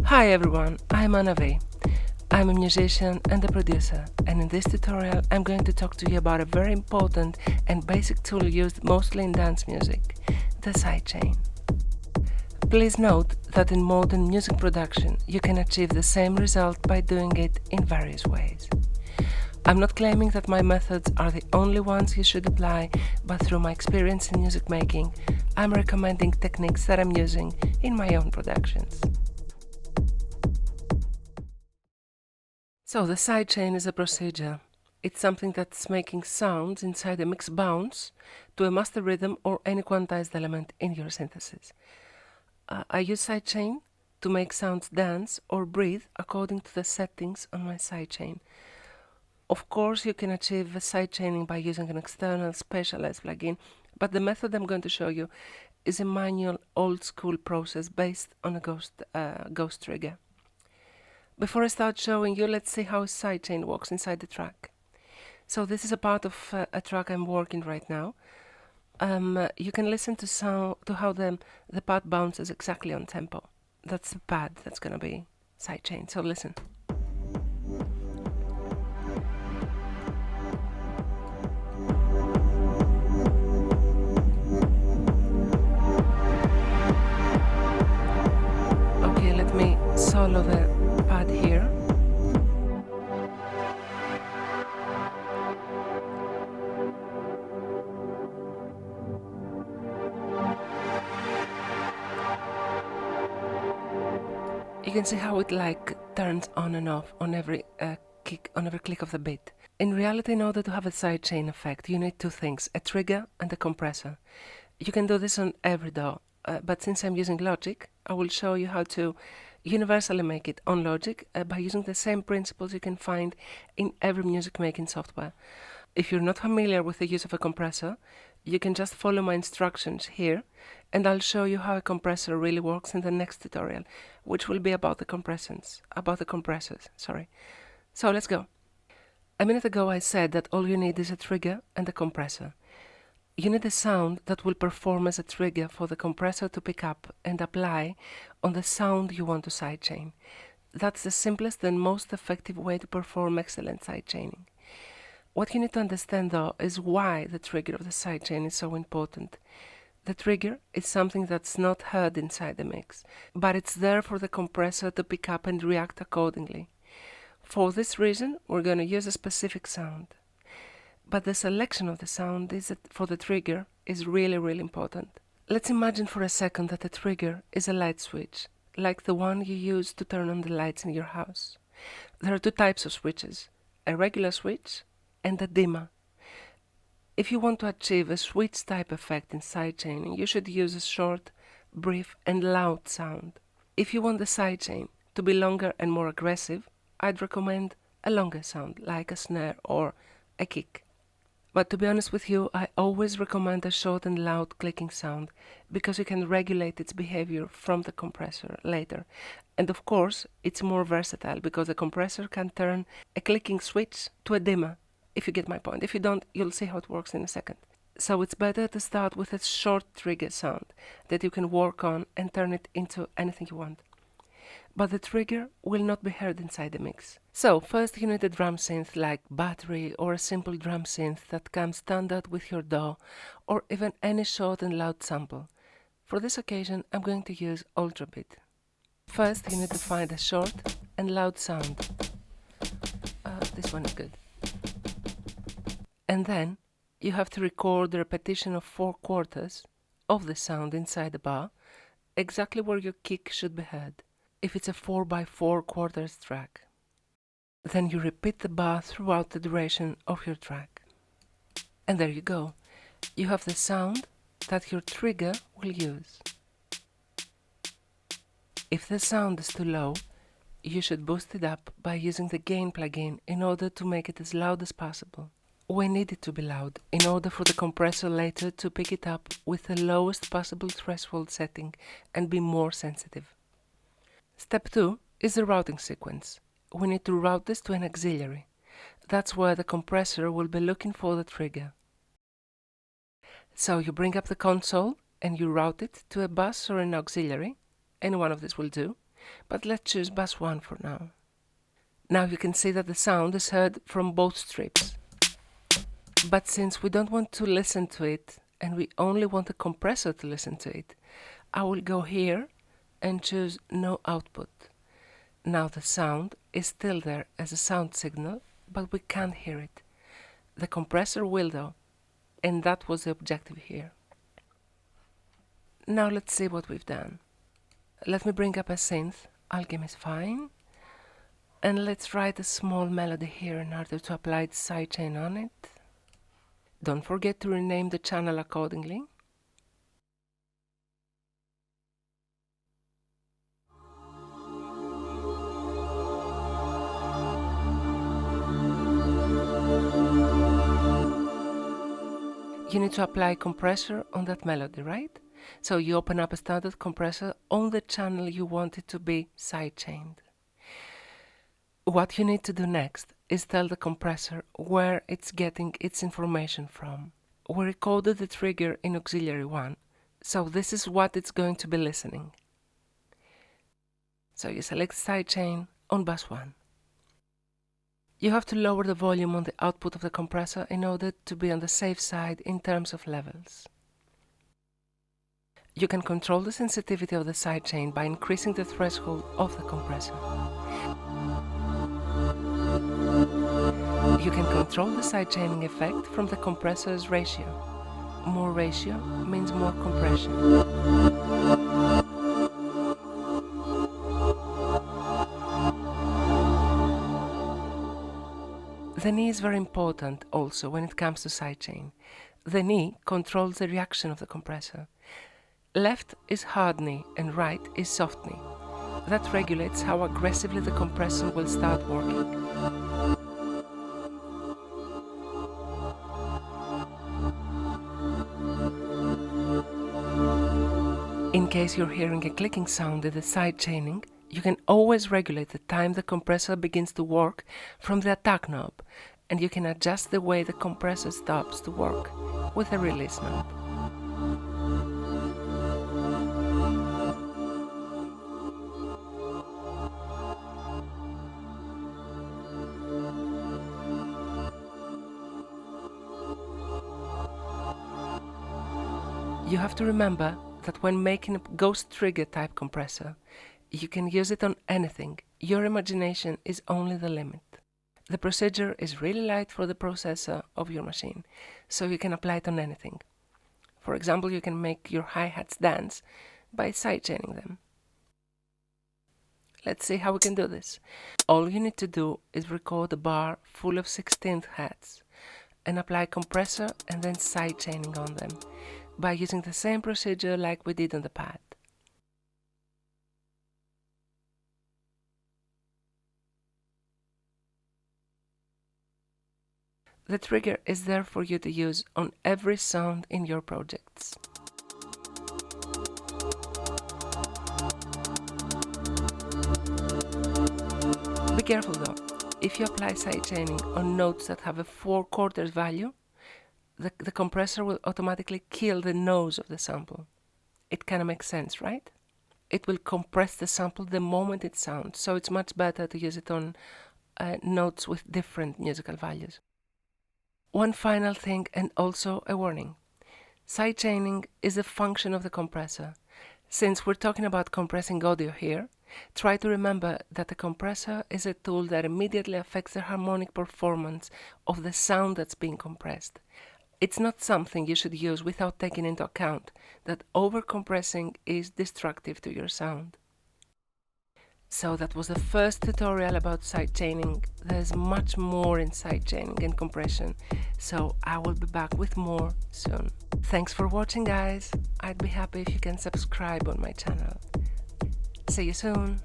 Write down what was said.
Hi everyone, I'm Anave. I'm a musician and a producer, and in this tutorial I'm going to talk to you about a very important and basic tool used mostly in dance music, the sidechain. Please note that in modern music production you can achieve the same result by doing it in various ways. I'm not claiming that my methods are the only ones you should apply, but through my experience in music making, I'm recommending techniques that I'm using in my own productions. So the sidechain is a procedure. It's something that's making sounds inside a mix bounce to a master rhythm or any quantized element in your synthesis. I use sidechain to make sounds dance or breathe according to the settings on my sidechain. Of course, you can achieve sidechaining by using an external specialized plugin, but the method I'm going to show you is a manual old-school process based on a ghost trigger. Before I start showing you, let's see how a sidechain works inside the track. So this is a part of a track I'm working right now. You can listen to how the pad bounces exactly on tempo. That's the pad that's gonna be sidechain. So listen. Okay, let me solo the pad here. You can see how it turns on and off on every click of the beat. In reality, in order to have a sidechain effect, you need two things, a trigger and a compressor. You can do this on every DAW, but since I'm using Logic, I will show you how to universally make it on Logic by using the same principles you can find in every music making software. If you're not familiar with the use of a compressor, you can just follow my instructions here, and I'll show you how a compressor really works in the next tutorial, which will be about the compressors. So let's go. A minute ago I said that all you need is a trigger and a compressor. You need a sound that will perform as a trigger for the compressor to pick up and apply on the sound you want to sidechain. That's the simplest and most effective way to perform excellent sidechaining. What you need to understand though is why the trigger of the sidechain is so important. The trigger is something that's not heard inside the mix, but it's there for the compressor to pick up and react accordingly. For this reason, we're going to use a specific sound. But the selection of the sound for the trigger is really important. Let's imagine for a second that the trigger is a light switch, like the one you use to turn on the lights in your house. There are two types of switches, a regular switch and a dimmer. If you want to achieve a switch type effect in sidechaining, you should use a short, brief and loud sound. If you want the sidechain to be longer and more aggressive, I'd recommend a longer sound, like a snare or a kick. But to be honest with you, I always recommend a short and loud clicking sound, because you can regulate its behavior from the compressor later. And of course, it's more versatile, because the compressor can turn a clicking switch to a dimmer, if you get my point. If you don't, you'll see how it works in a second. So it's better to start with a short trigger sound that you can work on and turn it into anything you want. But the trigger will not be heard inside the mix. So first you need a drum synth like battery or a simple drum synth that comes standard with your DAW, or even any short and loud sample. For this occasion I'm going to use Ultrabeat. First you need to find a short and loud sound. This one is good. And then you have to record the repetition of 4 quarters of the sound inside the bar, exactly where your kick should be heard, if it's a 4x4 quarters track. Then you repeat the bar throughout the duration of your track. And there you go. You have the sound that your trigger will use. If the sound is too low, you should boost it up by using the gain plugin in order to make it as loud as possible. We need it to be loud in order for the compressor later to pick it up with the lowest possible threshold setting and be more sensitive. Step 2 is the routing sequence. We need to route this to an auxiliary. That's where the compressor will be looking for the trigger. So you bring up the console and you route it to a bus or an auxiliary. Any one of these will do. but let's choose bus 1 for now. Now you can see that the sound is heard from both strips. But since we don't want to listen to it, and we only want the compressor to listen to it, I will go here and choose no output. Now the sound is still there as a sound signal, but we can't hear it. The compressor will though, and that was the objective here. Now let's see what we've done. Let me bring up a synth, Alchemy is fine, and let's write a small melody here in order to apply the sidechain on it. Don't forget to rename the channel accordingly. You need to apply compressor on that melody, right? So you open up a standard compressor on the channel you want it to be sidechained. What you need to do next is tell the compressor where it's getting its information from. We recorded the trigger in auxiliary 1, so this is what it's going to be listening. So you select sidechain on bus 1. You have to lower the volume on the output of the compressor in order to be on the safe side in terms of levels. You can control the sensitivity of the sidechain by increasing the threshold of the compressor. You can control the sidechaining effect from the compressor's ratio. More ratio means more compression. The knee is very important also when it comes to sidechain. The knee controls the reaction of the compressor. Left is hard knee and right is soft knee. That regulates how aggressively the compressor will start working. In case you're hearing a clicking sound in the sidechaining, you can always regulate the time the compressor begins to work from the attack knob, and you can adjust the way the compressor stops to work with a release knob. You have to remember that when making a ghost trigger type compressor, you can use it on anything. Your imagination is only the limit. The procedure is really light for the processor of your machine, so you can apply it on anything. For example, you can make your hi-hats dance by sidechaining them. Let's see how we can do this. All you need to do is record a bar full of 16th hats and apply compressor and then sidechaining on them by using the same procedure like we did on the pad. The trigger is there for you to use on every sound in your projects. Be careful though, if you apply sidechaining on notes that have a 4/4 value, the compressor will automatically kill the nose of the sample. It kind of makes sense, right? It will compress the sample the moment it sounds, so it's much better to use it on notes with different musical values. One final thing and also a warning. Sidechaining is a function of the compressor. Since we're talking about compressing audio here, try to remember that the compressor is a tool that immediately affects the harmonic performance of the sound that's being compressed. It's not something you should use without taking into account that overcompressing is destructive to your sound. So that was the first tutorial about sidechaining. There's much more in sidechaining and compression, so I will be back with more soon. Thanks for watching, guys. I'd be happy if you can subscribe on my channel. See you soon.